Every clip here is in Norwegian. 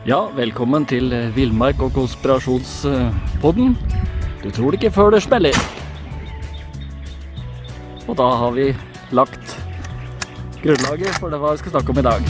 Ja, velkommen til Villmark og konspirasjonspodden. Du tror det ikke før det spiller. Og da har vi lagt grunnlaget for det hva vi skal snakke om i dag.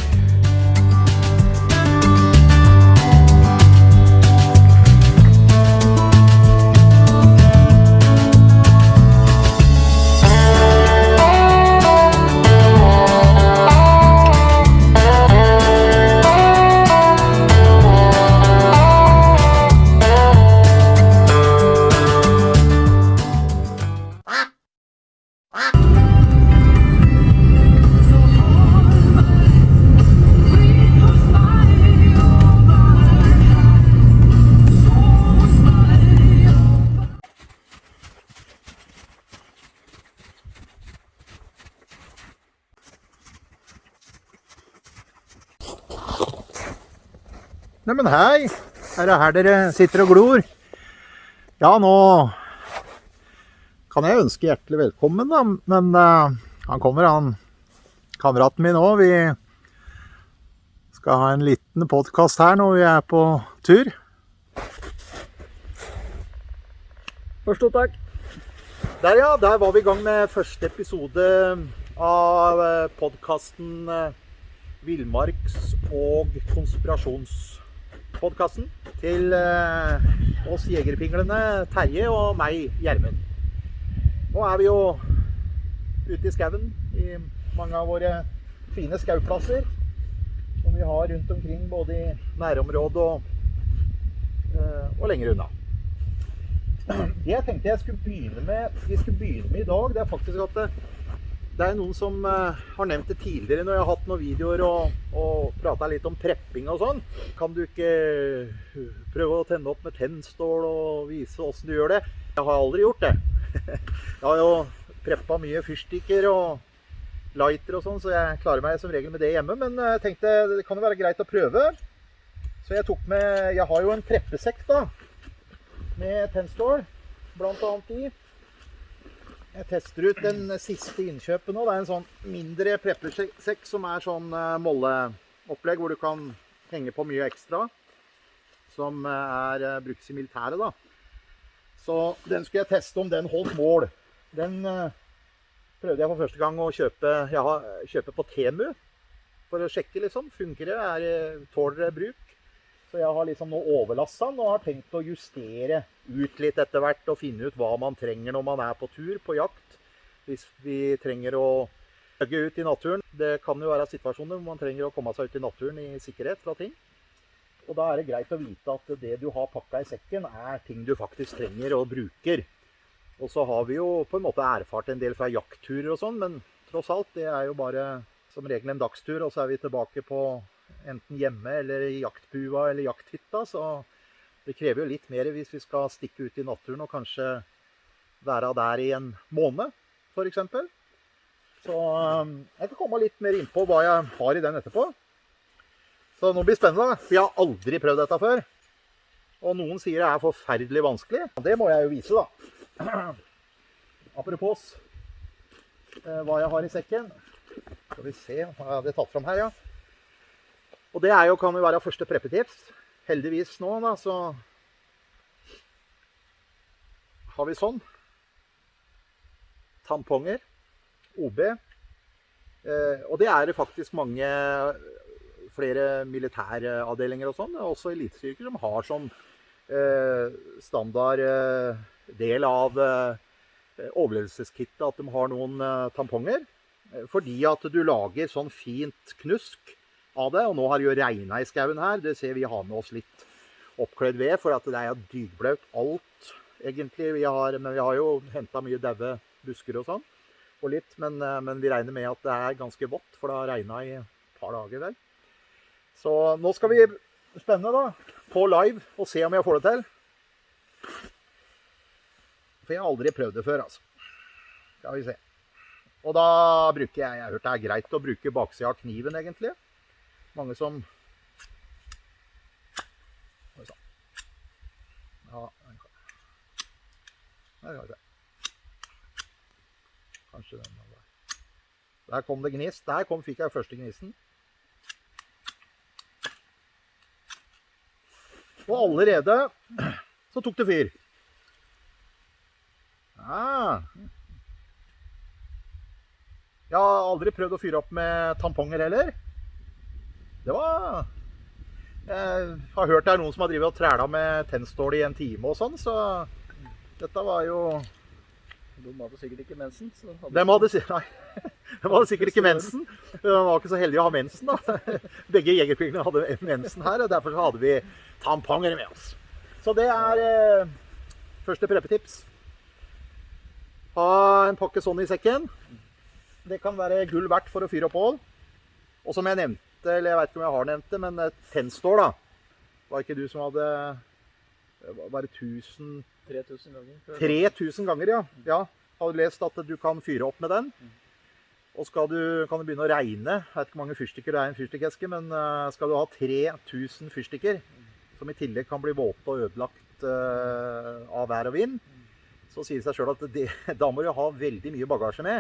Nei, men hei, er det her dere sitter og glor? Ja, nå kan jeg ønske hjertelig velkommen da, men han kommer, kameraten min også. Vi skal ha en liten podcast her når vi er på tur. Forstå, takk. Der ja, der var vi i gang med første episode av podcasten Villmarks og konspirasjonspodcasten til oss jegerpinglene Terje og meg, Gjermund. Nå er vi jo ute i skauen i mange av våre fine skauplasser som vi har rundt omkring, både i nærområdet og lenger unna. Det jeg tenkte vi skulle begynne med i dag, det er faktisk at det er noen som har nevnt det tidligere når jeg har hatt noen videoer og pratet litt om prepping og sånn. Kan du ikke prøve å tenne opp med tennstål og vise hvordan du gjør det? Jeg har aldri gjort det. Jeg har jo preppet mye fyrstikker og lighter og sånn, så jeg klarer meg som regel med det hjemme. Men jeg tenkte det kan jo være greit å prøve. Så jeg har jo en preppesekk da, med tennstål, blant annet i. Jeg tester ut den siste innkjøpet nå. Det er en sånn mindre preppesekk som er sånn molleopplegg hvor du kan henge på mye ekstra, som brukes i militæret da. Så den skulle jeg teste om den holdt mål. Den prøvde jeg for første gang å kjøpe på Temu for å sjekke liksom, funker det, tåler det bruk? Så jeg har liksom nå overlastet den og har tenkt å justere ut litt etter hvert og finne ut hva man trenger når man er på tur, på jakt. Hvis vi trenger å jogge ut i naturen. Det kan jo være situasjoner hvor man trenger å komme seg ut i naturen i sikkerhet fra ting. Og da er det greit å vite at det du har pakket i sekken er ting du faktisk trenger og bruker. Og så har vi jo på en måte erfart en del fra jaktturer og sånn, men tross alt, det er jo bare som regel en dagstur, og så er vi tilbake på enten hjemme eller i jaktbua eller jakthytta, så det krever jo litt mer hvis vi skal stikke ut i naturen og kanskje være der i en måned, for eksempel. Så jeg kan komme litt mer inn på hva jeg har i den etterpå. Så nå blir det spennende, for jeg har aldri prøvd dette før. Og noen sier det er forferdelig vanskelig. Det må jeg jo vise da. Apropos hva jeg har i sekken. Skal vi se, hva har jeg tatt frem her, ja. Og det kan jo være første preppetips. Heldigvis nå da, så har vi sånn. Tamponger, OB. Og det det faktisk flere militæravdelinger og sånn, også elitestyrker som har som standard del av overlevelseskittet at de har noen tamponger. Fordi at du lager sånn fint knusk av det, og nå har det jo regnet i skauen her. Det ser vi har med oss litt oppkledd ved, for at det jo dygblaut alt, egentlig. Men vi har jo hentet mye døve busker og sånn, og litt, men vi regner med at det ganske vått, for det har regnet i et par dager vel. Så nå skal vi, spennende da, på live, og se om jeg får det til. For jeg har aldri prøvd det før, altså. Skal vi se. Og da bruker jeg har hørt det greit å bruke baksiden av kniven, egentlig. Mange som ja, kanskje den der kom det gnist. Fikk jeg første gnisten. Og allerede så tok det fyr. Jeg har aldri prøvd å fyre opp med tamponger heller. Jeg har hørt det er noen som har drivet og træla med tennstål i en time og sånn, så dette var jo... De hadde sikkert ikke mensen. De hadde sikkert ikke mensen. De var ikke så heldige å ha mensen da. Begge jegerpingene hadde mensen her, og derfor hadde vi tamponger med oss. Så det er første preppetips. Ha en pakke sånn i sekken. Det kan være gull verdt for å fyre opp bål. Og som jeg nevnte, eller jeg vet ikke om jeg har nevnt det, men tennstål da. Var ikke du som hadde, var det 3000 ganger. 3000 ganger, ja. Ja, har du lest at du kan fyre opp med den? Og kan du begynne å regne, jeg vet ikke hvor mange fyrstikker det er i en fyrstikkeske, men skal du ha 3000 fyrstikker, som i tillegg kan bli våte og ødelagt av vær og vind, så sier det seg selv at da må du ha veldig mye bagasje med.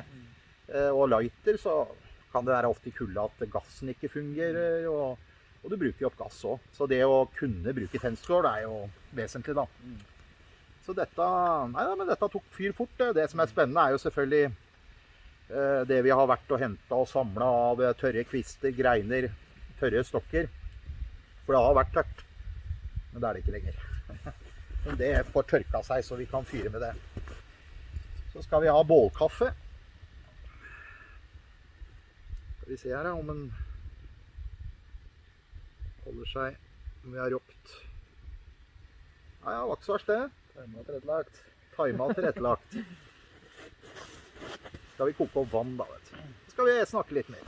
Og lighter, så kan det være ofte i kulde at gassen ikke fungerer, og du bruker jo opp gass også. Så det å kunne bruke tennstål er jo vesentlig da. Så dette tok fyr fort. Det som er spennende er jo selvfølgelig det vi har vært og hentet og samlet av tørre kvister, greiner, tørre stokker. For det har vært tørt, men det er det ikke lenger. Men det får tørka seg så vi kan fyre med det. Så skal vi ha bålkaffe. Skal vi se her om den holder seg, om vi har ropt. Ja, var ikke så verst det. Timet tilrettelagt. Skal vi koke opp vann da, vet du. Skal vi snakke litt mer.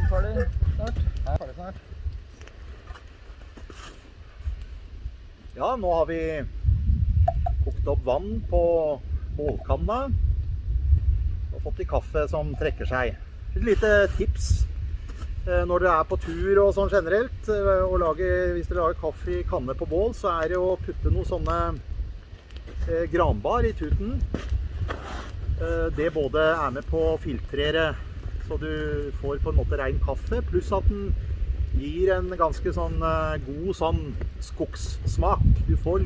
Ferdig snart. Ja, ferdig snart. Ja, nå har vi kokt opp vann på bålkanna og fått i kaffe som trekker seg. Et lite tips når dere er på tur og sånn generelt, hvis dere lager kaffe i kanne på bål, så er det å putte noen sånne granbar i tuten. Det både er med på å filtrere, så du får på en måte ren kaffe, pluss at den gir en ganske sånn god sånn skogssmak. Du får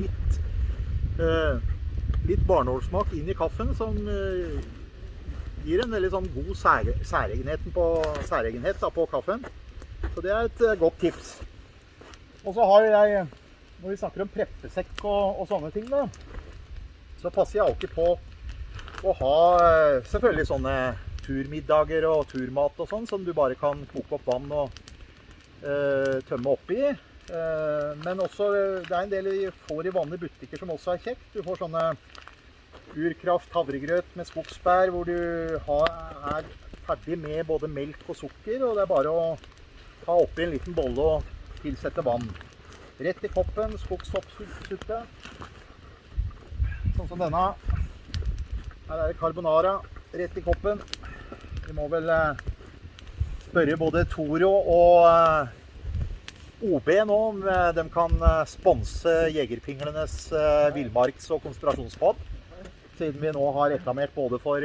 litt barnålsmak inn i kaffen som gir en veldig sånn god særegenhet på kaffen. Så det er et godt tips. Og så har jeg, når vi snakker om preppesekk og sånne ting da, så passer jeg alltid på å ha selvfølgelig sånne turmiddager og turmat og sånn, som du bare kan koke opp vann og tømme oppi. Men også, det er en del vi får i vanlige butikker som også er kjekt. Du får sånne Urkraft havregrøt med skogsbær, hvor du er ferdig med både melk og sukker, og det er bare å ta oppi en liten bolle og tilsette vann. Rett i koppen, skogssoppsuppe. Sånn som denne. Her er det carbonara, rett i koppen. Vi må vel spørre både Toro og OB nå om de kan sponse Jegerpinglenes villmarks- og konspirasjonspodd. Siden vi nå har reklamert både for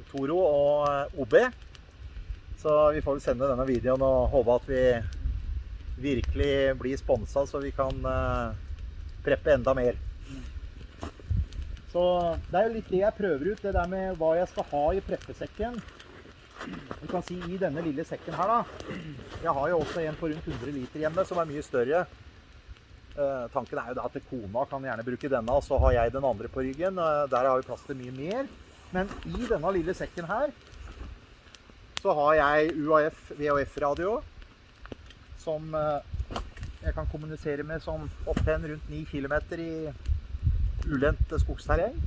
Toro og OB. Så vi får sende denne videoen og håpe at vi virkelig blir sponset, så vi kan preppe enda mer. Så det er jo litt det jeg prøver ut, det der med hva jeg skal ha i preppesekken. Du kan si i denne lille sekken her da. Jeg har jo også en på rundt 100 liter hjemme, som er mye større. Tanken er jo da at kona kan gjerne bruke denne, og så har jeg den andre på ryggen. Der har vi plass til mye mer. Men i denne lille sekken her, så har jeg UAF VHF-radio, som jeg kan kommunisere med som opptenn rundt 9 kilometer i ulendt skogsterreng.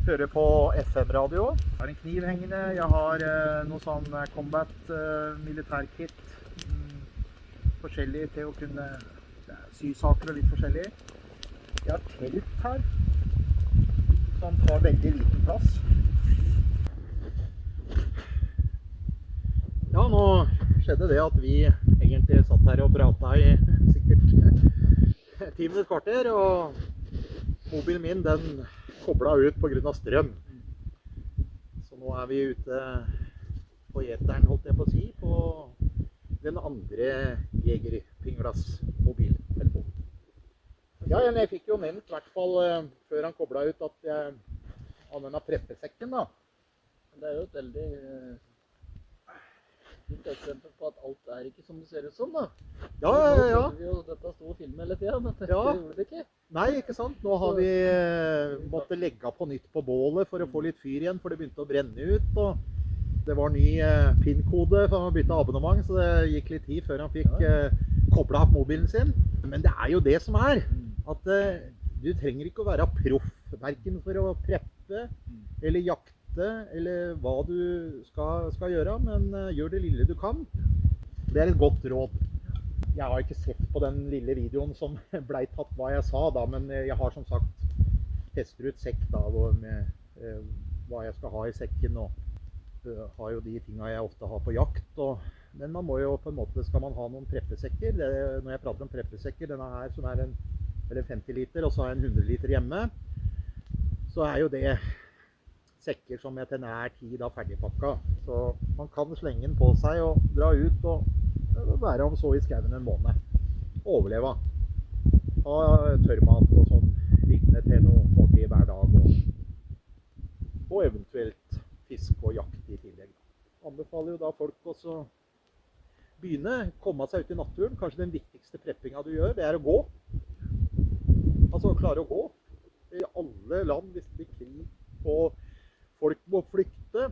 Hører på FM-radio. Jeg har en kniv hengende. Jeg har noe sånn combat militærkit. Forskjellig til å kunne sysaker og litt forskjellig. Jeg har telt her, som tar veldig liten plass. Ja, nå skjedde det at vi egentlig satt her og pratet i sikkert 10 minutter kvarter, og mobilen min den koblet ut på grunn av strøm. Nå vi ute på eteren, holdt jeg på å si, på den andre Jegerpinglas mobiltelefon. Ja, jeg fikk jo nevnt, I hvert fall før han koblet ut, at jeg hadde denne preppesekken da. Det jo et veldig fint eksempel på at alt ikke som det ser ut som da. Ja. Vi jo dette stod og filmet hele tiden, men det gjorde det ikke. Nei, ikke sant? Nå har vi måttet legge på nytt på bålet for å få litt fyr igjen, for det begynte å brenne ut. Og det var ny PIN-kode, for han bytte abonnement, så det gikk litt tid før han fikk koblet opp mobilen sin. Men det jo det som at du trenger ikke å være proff, hverken for å preppe eller jakte, eller hva du skal gjøre, men gjør det lille du kan. Det et godt råd. Jeg har ikke sett på den lille videoen som ble tatt hva jeg sa da, men jeg har som sagt testet ut sekk da, med hva jeg skal ha I sekken, og har jo de tingene jeg ofte har på jakt. Men man må jo på en måte, skal man ha noen preppesekker, når jeg prater om preppesekker, denne her som en 50 liter, og så har jeg en 100 liter hjemme, så jo det sekker som til nær tid da ferdigpakka. Så man kan slenge den på seg og dra ut og være om så I skauen en måned. Overleve. Ha tørrmat og sånn liggende til noen måltid hver dag. Og eventuelt fisk og jakt I tillegg. Anbefaler jo da folk også begynne, komme seg ut I naturen. Kanskje den viktigste preppinga du gjør, det å gå. Altså klare å gå. I alle land, hvis det blir krig og folk må flykte,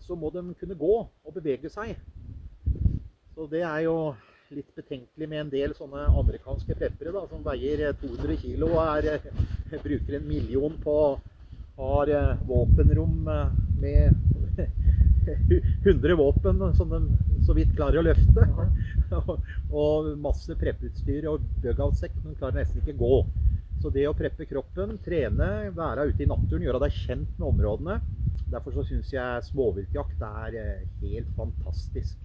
så må de kunne gå og bevege seg. Så det jo litt betenkelig med en del sånne amerikanske preppere da, som veier 200 kilo og bruker 1 million på har våpenrom med 100 våpen som de så vidt klarer å løfte. Og masse preppeutstyr og bug-out-sekk, men klarer nesten ikke gå. Så det å preppe kroppen, trene, være ute I naturen, gjøre deg kjent med områdene. Derfor så synes jeg småviltjakt helt fantastisk.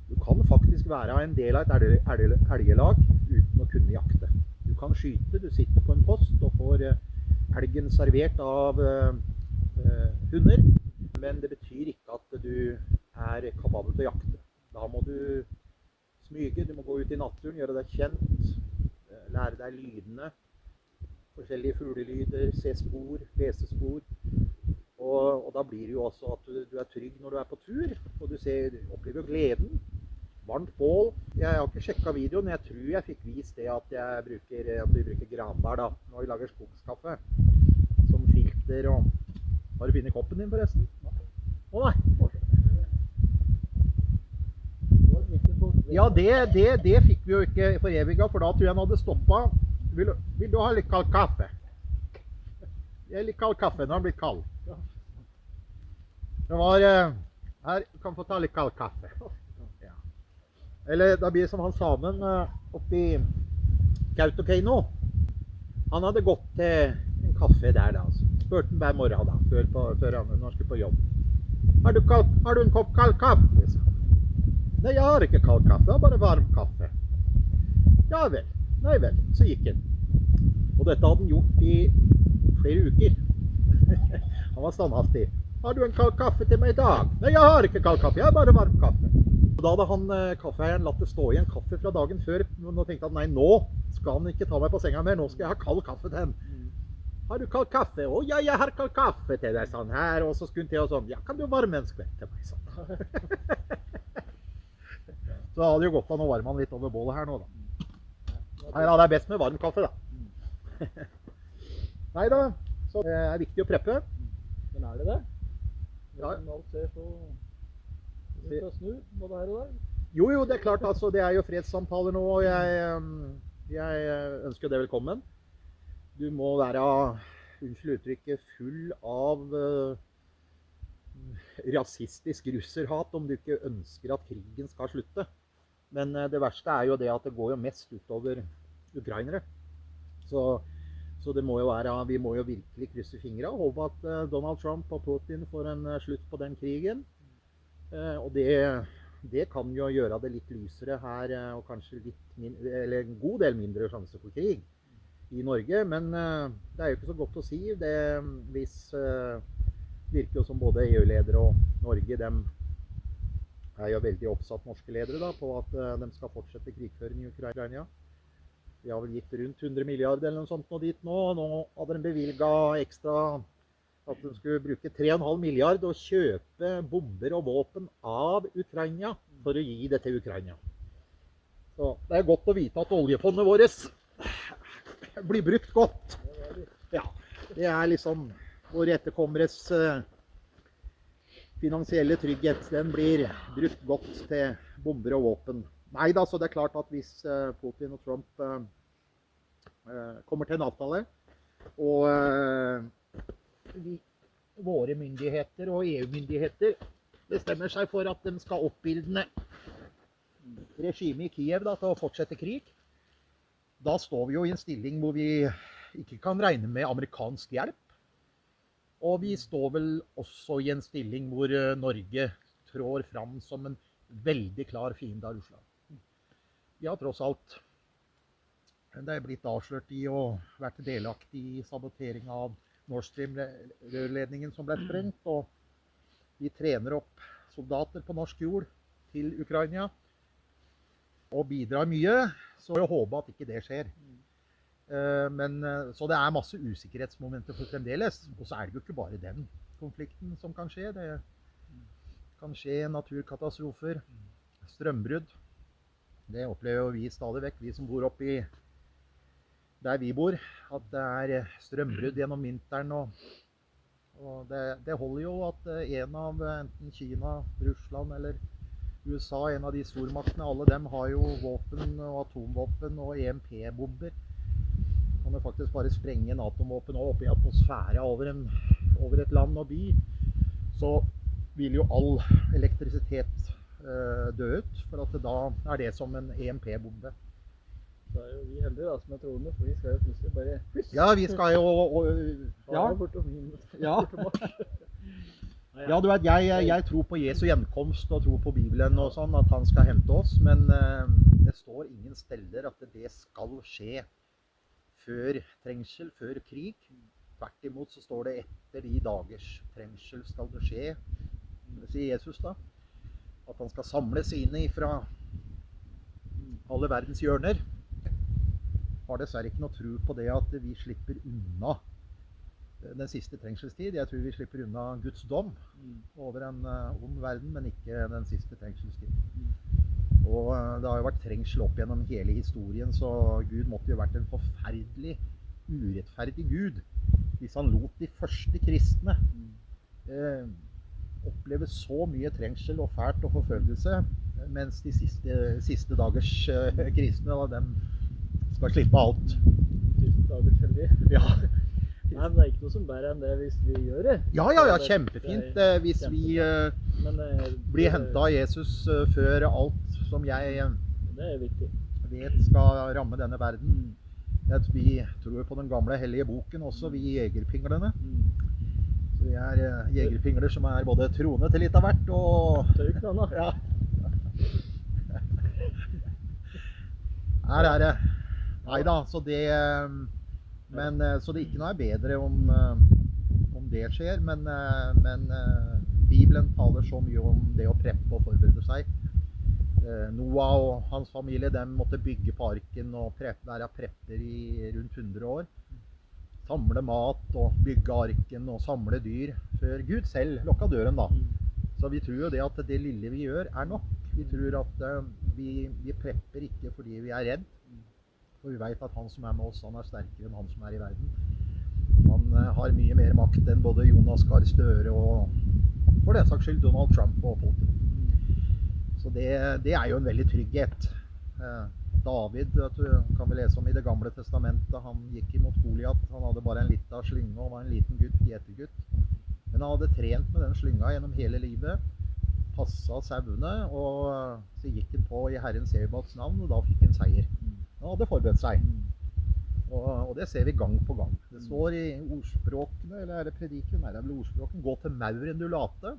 Du kan faktisk være en del av et elgelag uten å kunne jakte. Du kan skyte, du sitter på en post og får elgen servert av hunder. Men det betyr ikke at du kapabel til å jakte. Da må du smyge, du må gå ut I naturen, gjøre deg kjent, lære deg lydene, forskjellige fuglelyder, se spor, lese spor. Og da blir det jo også at du trygg når du på tur, og du opplever gleden. Varmt bål. Jeg har ikke sjekket videoen, men jeg tror jeg fikk vist det at vi bruker granbær da, når vi lager skogskaffe. Som filter og... Har du funnet koppen din forresten? Å nei! Ja, det fikk vi jo ikke for eviga, for da tror jeg han hadde stoppet. Vil du ha litt kald kaffe? Jeg litt kald kaffe, når han blir kald. Det var, her, du kan få ta litt kald kaffe. Ja. Eller da blir det som han samen oppe I Kautokeino. Han hadde gått til en kaffe der da, spurte han hver morgen da, før han skulle på jobb. Har du en kopp kald kaffe? Nei, jeg har ikke kald kaffe, jeg har bare varm kaffe. Ja vel, nei vel, så gikk han. Og dette hadde han gjort I flere uker. Han var standhaftig. Har du en kald kaffe til meg I dag? Nei, jeg har ikke kald kaffe, jeg har bare varm kaffe. Og da hadde han, kaffeeieren, latt det stå I en kaffe fra dagen før. Nå tenkte han, nei, nå skal han ikke ta meg på senga mer, nå skal jeg ha kald kaffe til ham. Har du kald kaffe? Å ja, jeg har kald kaffe til deg, sånn her. Og så skulle han til og sånn, ja, kan du varme en skvett til meg, sånn. Så hadde det jo gått an å varme han litt over bålet her nå da. Nei da, det best med varm kaffe da. Nei da, så det viktig å preppe. Men det det? Ja. Alt ser så ut å snu, både her og der. Jo, det klart, altså, det jo fredssamtaler nå, og jeg ønsker det velkommen. Du må være, unnskyld uttrykket, full av rasistisk russerhat om du ikke ønsker at krigen skal slutte. Men det verste jo det at det går jo mest utover ukrainere. Så det må jo være, vi må jo virkelig krysse fingre og håpe at Donald Trump og Putin får en slutt på den krigen. Og det kan jo gjøre det litt lysere her, og kanskje eller en god del mindre sjanse for krig I Norge. Men det jo ikke så godt å si. Hvis virker jo som både EU-ledere og Norge, dem er jo veldig oppsatt norske ledere da, på at de skal fortsette krigføring i Ukraina. Vi har vel gitt rundt 100 milliarder eller noe sånt nå dit nå. Nå hadde de bevilget ekstra at de skulle bruke 3,5 milliarder og kjøpe bomber og våpen av Ukraina for å gi det til Ukraina. Så det er godt å vite at oljefondet vårt blir brukt godt. Ja, det er liksom våre etterkommeres finansielle trygghet. Den blir brukt godt til bomber og våpen. Nei da, så det er klart at hvis Putin og Trump kommer til en avtale, og våre myndigheter og EU-myndigheter bestemmer seg for at de skal oppildne regimet i Kiev da, til å fortsette krig, da står vi jo i en stilling hvor vi ikke kan regne med amerikansk hjelp. Og vi står vel også i en stilling hvor Norge trår fram som en veldig klar fiende av Russland. Vi har tross alt det er blitt avslørt i og vært delaktig i sabotering av Nord Stream-rørledningen som ble sprengt, og vi trener opp soldater på norsk jord til Ukraina og bidrar mye, så jeg håper at ikke det skjer. Så det er masse usikkerhetsmomenter for fremdeles, og så er det jo ikke bare den konflikten som kan skje. Det kan skje naturkatastrofer, strømbrudd. Det opplever vi stadig vekk, vi som bor oppe i der vi bor, at det er strømbrudd gjennom vinteren, og det holder jo at en av enten Kina, Russland eller USA, en av de stormaktene, alle dem har jo våpen og atomvåpen og EMP-bomber. Kan det faktisk bare sprenge en atomvåpen opp i atmosfæra over et land og by, så vil jo all elektrisitet dø ut, for at da er det som en EMP-bombe. Så er jo vi heldige da, som er troende, for vi skal jo plutselig bare... Ja, vi skal jo... Ja, bortom Mars. Ja, du vet, jeg tror på Jesu gjenkomst og tror på Bibelen og sånn, at han skal hente oss, men det står ingen steder at det skal skje før trengsel, før krig. Tvert imot så står det etter de dagers trengsel skal det skje, det sier Jesus da, at han skal samle sine fra alle verdens hjørner. Har dessverre ikke noe tro på det at vi slipper unna den siste trengselstid. Jeg tror vi slipper unna Guds dom over en ond verden, men ikke den siste trengselstid. Og det har jo vært trengsel opp gjennom hele historien, så Gud måtte jo vært en forferdelig, urettferdig Gud hvis han lot de første kristne oppleve så mye trengsel og fælt og forfølgelse, mens de siste dagers kristne, dem skal slippe alt. 1000 dagers heldig. Ja. Nei, men det er ikke noe som bærer enn det hvis vi gjør det. Ja, kjempefint hvis vi blir hentet av Jesus før alt som jeg det er viktig. Vet skal ramme denne verden. Vi tror på den gamle hellige boken også, vi jegerpinglene. Så vi er jegerpingler som er både troende til litt av hvert og... Tøyknene. Ja. Her er det. Neida, så det... så det ikke noe er bedre om det skjer, men Bibelen taler så mye om det å preppe og forberede seg. Noah og hans familie, de måtte bygge på arken og være prepper i rundt 100 år. Samle mat og bygge arken og samle dyr før Gud selv lukket døren da. Så vi tror jo det at det lille vi gjør er nok. Vi tror at vi prepper ikke fordi vi er redd. For vi vet at han som er med oss, han er sterkere enn han som er i verden. Han har mye mer makt enn både Jonas Gahr Støre og for det saks skyld Donald Trump og Putin. Så det er jo en veldig trygghet. David, kan vi lese om i det gamle testamentet, han gikk imot Goliat. Han hadde bare en liten slynge og var en liten gutt, gjetergutt. Men han hadde trent med den slynga gjennom hele livet, passet sauene, og så gikk han på i Herren Sebats navn, og da fikk han seier. Han hadde forberedt seg. Og det ser vi gang på gang. Det står i ordspråkene, eller er det prediken? Nei, det er vel ordspråken. Gå til mauren du late.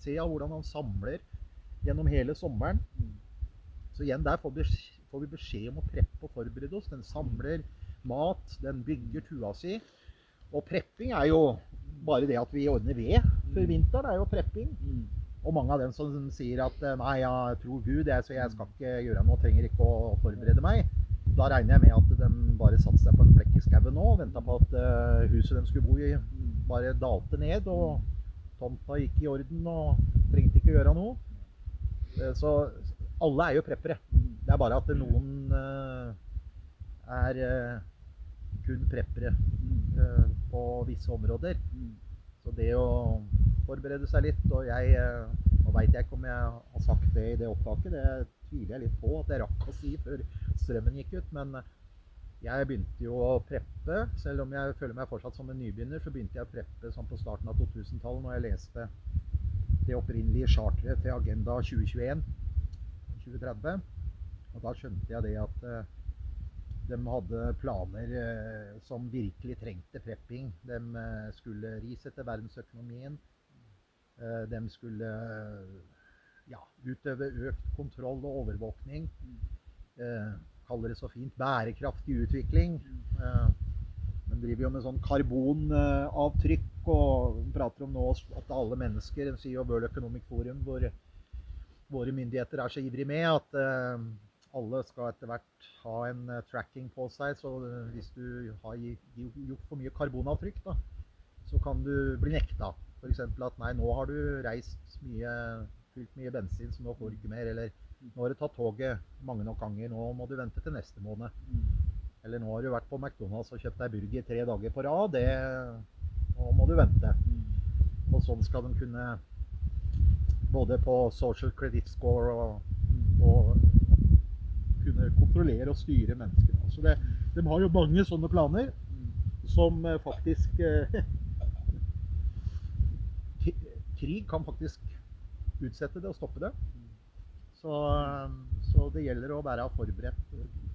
Se av hvordan han samler gjennom hele sommeren. Så igjen der får vi beskjed om å preppe og forberede oss. Den samler mat, den bygger tua si. Og prepping er jo bare det at vi ordner ved før vinteren er jo prepping. Og mange av dem som sier at nei, jeg tror Gud, så jeg skal ikke gjøre noe, trenger ikke å forberede meg. Da regner jeg med at de bare satte seg på en flekk i skauen nå, og ventet på at huset de skulle bo i bare dalte ned, og tomta gikk i orden, og trengte ikke gjøre noe. Så alle er jo preppere. Det er bare at noen er kun preppere på visse områder. Så det å forberede seg litt, og nå vet jeg ikke om jeg har sagt det i det opptaket, det tviler jeg litt på at jeg rakk å si før strømmen gikk ut, men jeg begynte jo å preppe, selv om jeg føler meg fortsatt som en nybegynner, så begynte jeg å preppe sånn på starten av 2000-tallet, når jeg leste det opprinnelige charteret til Agenda 2021-2030, og da skjønte jeg det at de hadde planer som virkelig trengte prepping. De skulle risette verdensøkonomien. De skulle utøve økt kontroll og overvåkning. Kaller det så fint bærekraftig utvikling. De driver jo med sånn karbonavtrykk og prater om nå at alle mennesker, de sier jo World Economic Forum, hvor våre myndigheter er så ivrige med at alle skal etter hvert ha en tracking på seg, så hvis du har gjort for mye karbonavtrykk, da, så kan du bli nekta. For eksempel at nei, nå har du reist fylt mye bensin, så nå får du ikke mer, eller nå har du tatt toget mange nok ganger, nå må du vente til neste måned. Eller nå har du vært på McDonald's og kjøpt deg burger 3 dager på rad, nå må du vente. Og sånn skal de kunne, både på social credit score og kunne kontrollere og styre menneskene. Så de har jo mange sånne planer som faktisk krig kan faktisk utsette det og stoppe det. Så det gjelder å være forberedt,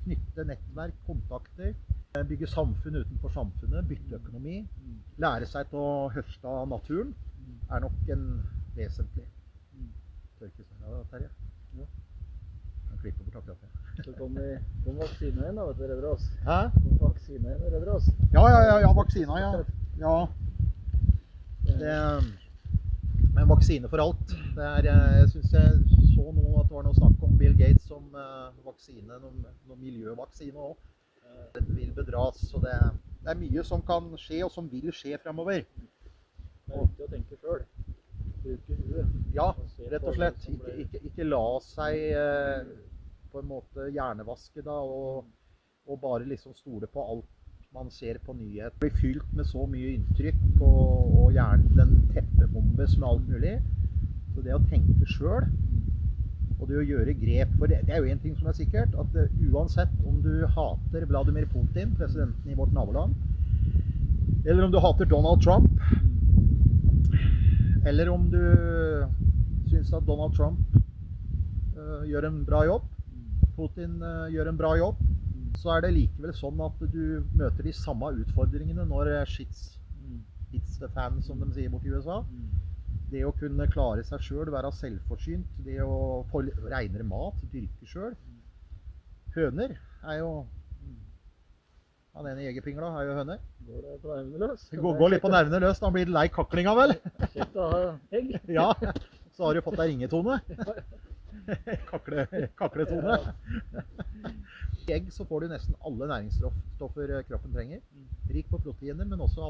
knytte nettverk, kontakter, bygge samfunn utenfor samfunnet, bytte økonomi, lære seg til å høste av naturen er nok en vesentlig. Tørkesnøra, Terje? Ja. Jeg klipper bort akkurat det. Så kom vaksine inn da, vet du, redder oss. Hæ? Kom vaksine inn og redder oss. Ja, vaksina, ja. Men vaksine for alt. Jeg synes jeg så nå at det var noe snakk om Bill Gates om vaksine, noen miljøvaksine også. Det vil bedras, så det er mye som kan skje og som vil skje fremover. Det er viktig å tenke selv. Bruke huet. Ja, rett og slett. Ikke la seg på en måte hjernevaske da, og bare liksom stole på alt man ser på nyhet. Det blir fylt med så mye inntrykk, og gjerne den teppebombes med alt mulig. Så det å tenke selv, og det å gjøre grep, for det er jo en ting som er sikkert, at uansett om du hater Vladimir Putin, presidenten i vårt naboland, eller om du hater Donald Trump, eller om du synes at Donald Trump gjør en bra jobb, Putin gjør en bra jobb, så er det likevel sånn at du møter de samme utfordringene når shit's the fan, som de sier bort i USA. Det å kunne klare seg selv, være selvforsynt, det å få renere mat, dyrke selv. Høner er jo, han ene jegerpingla er jo høner. Går det på nervene løs? Går litt på nervene løs, da blir det lei kaklinga vel? Kjekt å ha egg. Ja, så har du fått deg ringetone. Kakletone. I egg så får du nesten alle næringsstoffer kroppen trenger. Rik på proteiner, men også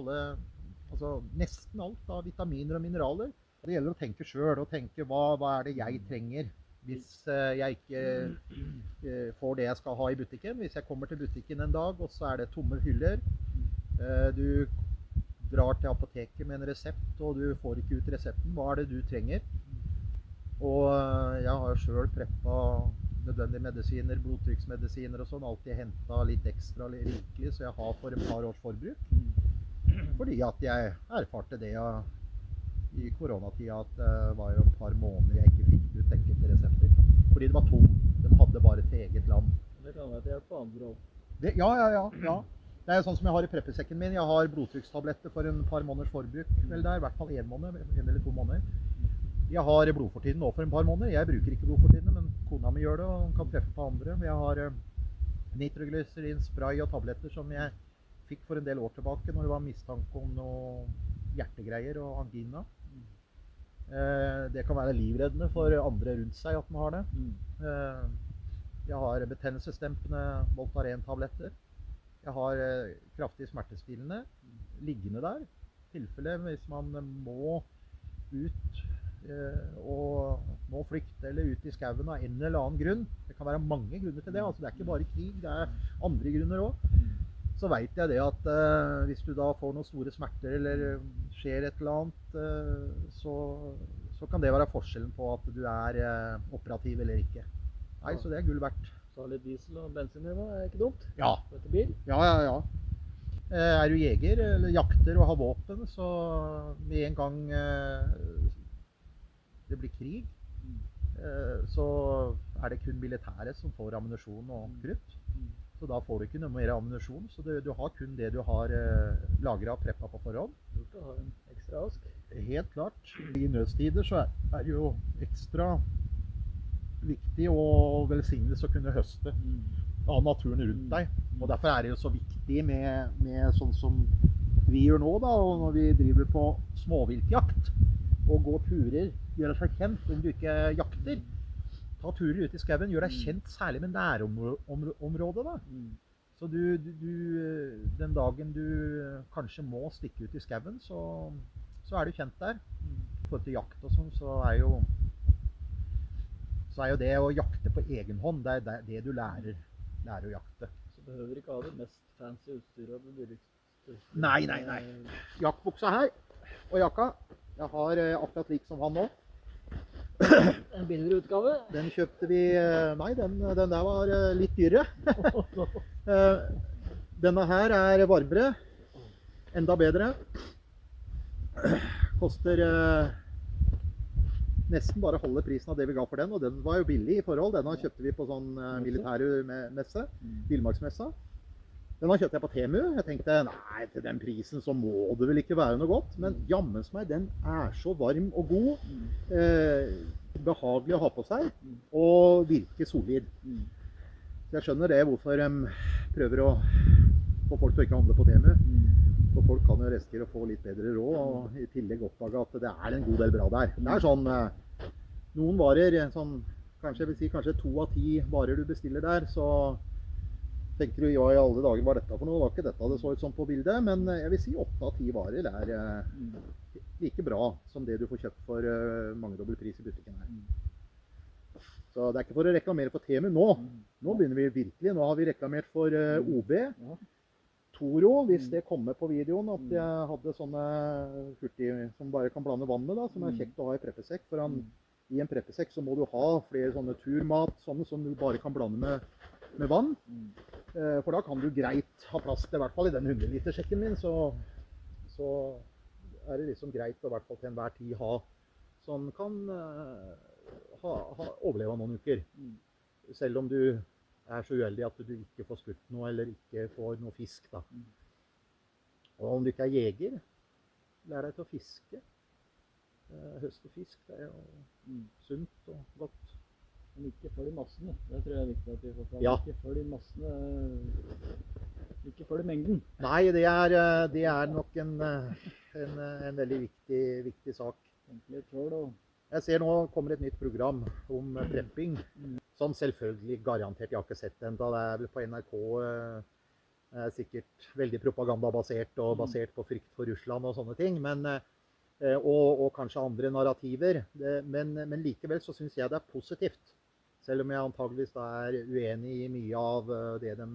nesten alt av vitaminer og mineraler. Det gjelder å tenke selv, og tenke hva er det jeg trenger hvis jeg ikke får det jeg skal ha i butikken. Hvis jeg kommer til butikken en dag, og så er det tomme hyller. Du drar til apoteket med en resept, og du får ikke ut resepten. Hva er det du trenger? Og jeg har selv preppet nødvendige medisiner, blodtrykksmedisiner og sånn, alltid hentet litt ekstra rikelig, så jeg har for et par års forbruk. Fordi at jeg erfarte det i koronatida, at det var jo et par måneder jeg ikke fikk ut enkelte resepter. Fordi det var tom, de hadde bare til eget land. Det kan være til hjelp på andre også. Ja. Det er sånn som jeg har i preppesekken min. Jeg har blodtrykkstabletter for et par måneders forbruk. Vel, det er i hvert fall 1 måned, 1 eller 2 måneder. Jeg har blodfortidende nå for et par måneder. Jeg bruker ikke blodfortidende, men kona mi gjør det, og kan treffe på andre. Jeg har nitroglycerin, spray og tabletter som jeg fikk for en del år tilbake når det var mistanke om noe hjertegreier og angina. Det kan være livreddende for andre rundt seg at man har det. Jeg har betennelsesdempende Voltaren-tabletter. Jeg har kraftig smertestillende liggende der. I tilfelle hvis man må ut og må flykte eller ut i skauen av en eller annen grunn. Det kan være mange grunner til det. Altså, det er ikke bare krig, det er andre grunner også. Så vet jeg det at hvis du da får noen store smerter eller skjer et eller annet, så kan det være forskjellen på at du er operativ eller ikke. Nei, så det er gull verdt. Så litt diesel og bensin her er ikke dumt. Ja. Etter bil. Ja. Er du jeger eller jakter og har våpen, så med en gang det blir krig, så er det kun militæret som får ammunisjon og krutt. Så da får du ikke noe mer ammunisjon, så du har kun det du har lagret og preppet på forhånd. Lurt å ha en ekstra ask. Helt klart. I nødstider så er det jo ekstra viktig og velsignes å kunne høste av naturen rundt deg. Og derfor er det jo så viktig med sånn som vi gjør nå da, og når vi driver på småviltjakt og går turer, gjør deg så kjent om du ikke jakter. Ta turer ut i skauen, gjør deg kjent særlig med nærområdet da. Så den dagen du kanskje må stikke ut i skauen, så er du kjent der. For til jakt og sånn, så er jo det å jakte på egen hånd, det er det du lærer å jakte. Så behøver ikke ha det mest fancy utstyret og det billigste. Nei. Jaktbuksa her, og jakka, jeg har akkurat lik som han nå. En billigere utgave? Den kjøpte vi, nei, den der var litt dyrere. Denne her er varmere, enda bedre. Koster nesten bare halve prisen av det vi ga for den, og den var jo billig i forhold. Denne kjøpte vi på sånn militærmesse, Villmarksmessa. Den har kjøpt jeg på Temu. Jeg tenkte, nei, til den prisen så må det vel ikke være noe godt. Men jammens meg, den er så varm og god, behagelig å ha på seg, og virker solid. Så jeg skjønner det, hvorfor de prøver å få folk til å ikke handle på Temu. For folk kan jo risikere å få litt bedre råd, og i tillegg oppdage at det er en god del bra der. Det er sånn, noen varer, sånn, kanskje 2 av 10 varer du bestiller der, så tenker du, ja, i alle dager, hva er dette for noe? Det var ikke dette det så ut som på bildet, men jeg vil si 8 av 10 varer er like bra som det du får kjøpt for mangedobbel pris i butikken her. Så det er ikke for å reklamere for Temu nå. Nå begynner vi virkelig. Nå har vi reklamert for OB, Toro, hvis det kommer på videoen, at jeg hadde sånne hurtig som bare kan blande vann med, da, som er kjekt å ha i preppesekk. For i en preppesekk så må du ha flere sånne turmat, sånne som du bare kan blande med vann. For da kan du greit ha plass til, i hvert fall i den 100-liter-sekken min, så er det liksom greit å i hvert fall til enhver tid ha, som kan overleve noen uker. Selv om du er så uheldig at du ikke får skutt noe, eller ikke får noe fisk da. Og om du ikke er jeger, lær deg til å fiske. Høste fisk, det er jo sunt og godt. Men ikke følg massene. Det tror jeg er viktig at vi får fram. Ja. Ikke følg massene, ikke følg mengden. Nei, det er nok en veldig viktig sak. Litt følg, og... Jeg ser nå kommer et nytt program om prepping, som selvfølgelig garantert jeg har ikke sett enda. Det er vel på NRK, sikkert veldig propagandabasert og basert på frykt for Russland og sånne ting, men, og kanskje andre narrativer. Men likevel så synes jeg det er positivt. Selv om jeg antageligvis da er uenig i mye av det de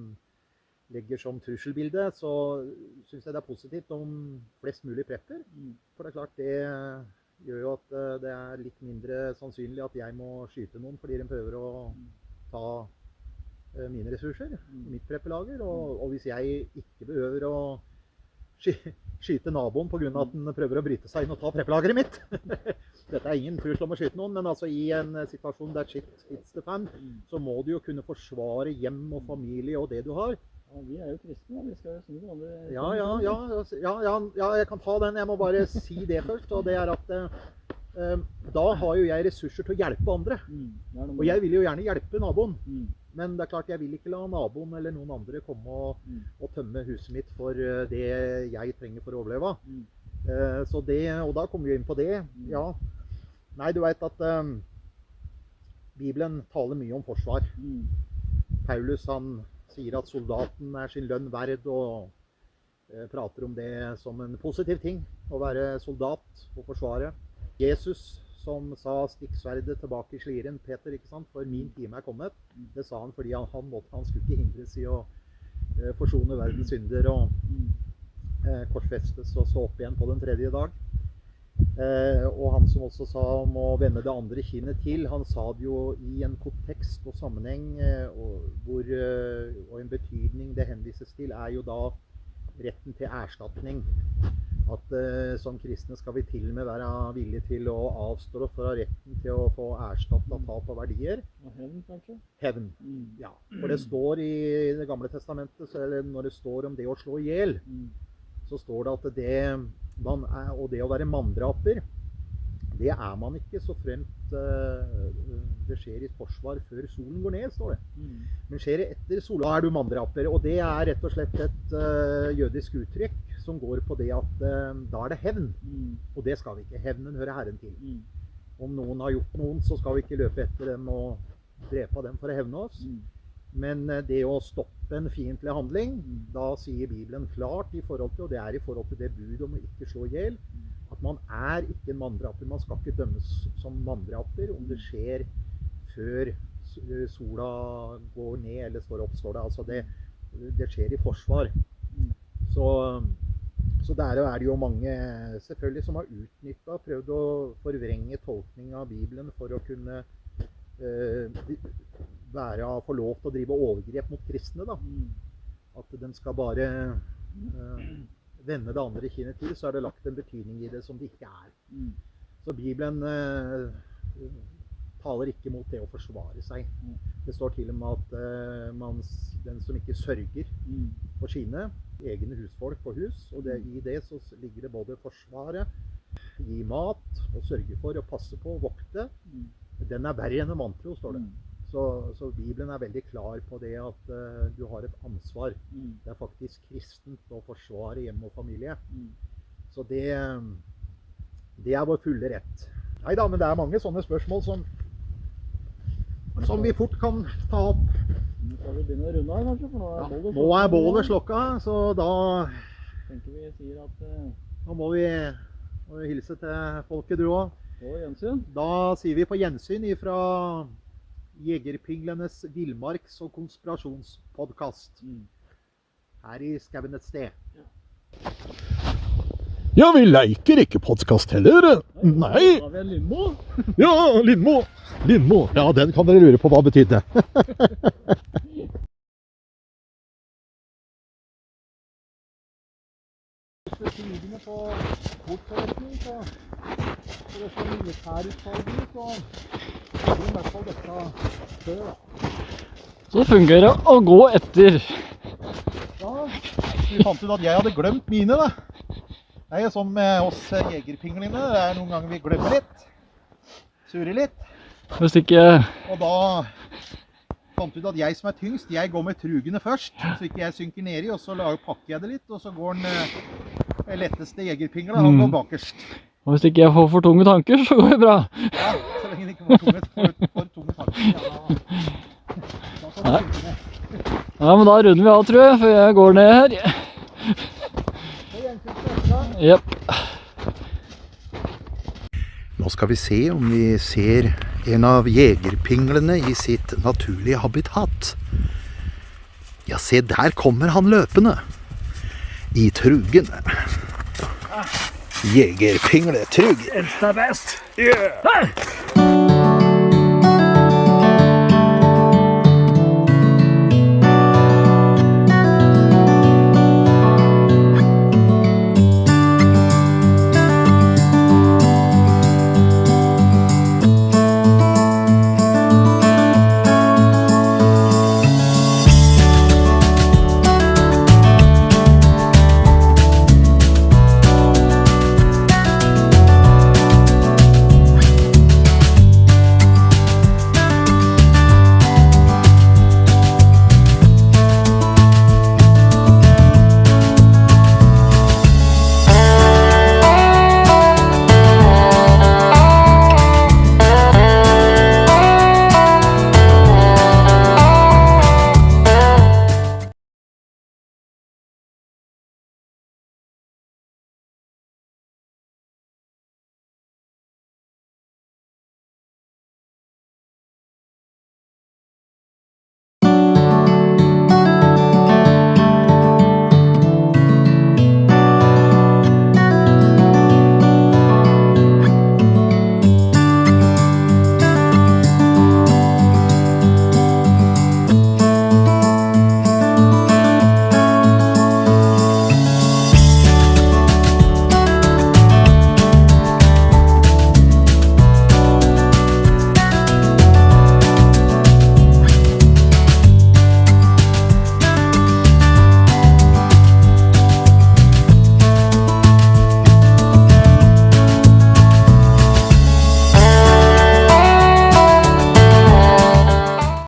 legger som trusselbilde, så synes jeg det er positivt om flest mulig prepper. For det er klart det gjør jo at det er litt mindre sannsynlig at jeg må skyte noen fordi de prøver å ta mine ressurser, mitt preppelager. Og hvis jeg ikke behøver å skyte naboen på grunn av at den prøver å bryte seg inn og ta preppelageret mitt. Dette er ingen trussel om å skyte noen, men altså i en situasjon der shit hits the fan, så må du jo kunne forsvare hjem og familie og det du har. Ja, vi er jo kristne, vi skal jo snu noe andre... Ja, jeg kan ta den. Jeg må bare si det først, og det er at da har jo jeg ressurser til å hjelpe andre. Og jeg vil jo gjerne hjelpe naboen. Men det er klart, jeg vil ikke la naboen eller noen andre komme og tømme huset mitt for det jeg trenger for å overleve. Så det, og da kommer vi inn på det. Ja. Nei, du vet at Bibelen taler mye om forsvar. Paulus han sier at soldaten sin lønn verd, og prater om det som en positiv ting, å være soldat og forsvare. Jesus som sa stikk sverdet tilbake i sliren, Peter, ikke sant? For min time kommet. Det sa han fordi han skulle ikke hindres i å forsone verdens synder og korsfestes og stå opp igjen på den tredje dag. Og han som også sa om å vende det andre kinnet til, han sa det jo i en kontekst og sammenheng, og en betydning det henvises til, jo da retten til erstatning. At som kristne skal vi til og med være villige til å avstå fra retten til å få erstattet tap av verdier. Og hevn, kanskje? Hevn, ja. For det står i Det gamle testamentet, eller når det står om det å slå ihjel, så står det at det å være manndraper, det man ikke så fremt det skjer i et forsvar før solen går ned, står det. Men skjer det etter solen, da du manndraper. Og det rett og slett et jødisk uttrykk som går på det at da det hevn. Og det skal vi ikke. Hevnen hører Herren til. Om noen har gjort noen, så skal vi ikke løpe etter dem og drepe dem for å hevne oss. Men det å stoppe en fiendtlig handling, da sier Bibelen klart i forhold til, og det i forhold til det bud om å ikke slå ihjel, at man ikke en manndraper. Man skal ikke dømmes som manndraper om det skjer før sola går ned eller står opp, står det. Altså det skjer i forsvar. Så der det jo mange selvfølgelig som har utnyttet, prøvd å forvrenge tolkning av Bibelen for å kunne få lov til å drive overgrep mot kristne, da. At den skal bare vende det andre kinnet til, så det lagt en betydning i det som det ikke Så Bibelen taler ikke mot det å forsvare seg. Det står til og med at den som ikke sørger for sine egne husfolk og hus, og i det så ligger det både forsvaret, gi mat og sørge for å passe på og vokte. Den verre enn en vantro, står det. Så Bibelen veldig klar på det at du har et ansvar. Det faktisk kristent å forsvare hjem og familie. Så det vår fulle rett. Neida, men det mange sånne spørsmål som vi fort kan ta opp. Nå skal vi begynne å runde her, kanskje, for nå bålet slokka, så da tenker vi sier at nå må vi hilse til folket, du også. På gjensyn. Da sier vi på gjensyn ifra Jegerpinglenes villmarks- og konspirasjonspodcast her i Skauen et sted. Ja, vi liker ikke podcast heller. Nei. Da har vi en Lindmo. Ja, Lindmo. Ja, den kan dere lure på hva betydde. Krigene på bortforretning, så for å få militærutfallet, så i hvert fall dette før, da. Så fungerer det å gå etter. Ja, vi fant ut at jeg hadde glemt mine, da. Det jo sånn med oss jegerpinglene, det noen ganger vi glemmer litt, surrer litt. Hvis ikke... Og da fant ut at jeg som tyngst, jeg går med trugene først, så ikke jeg synker nedi, og så pakker jeg det litt, og så går den letteste jegerpingla, han går bakerst. Og hvis ikke jeg får for tunge tanker, så går det bra. Ja, så lenge det ikke får tunge tanker, da får du synke ned. Ja, men da runder vi av, tror jeg, for jeg går ned her. Jep. Nå skal vi se om vi ser en av jegerpinglene i sitt naturlige habitat. Ja, se, der kommer han løpende. I trugene. Jegerpingle, truger. Eldste best. Yeah.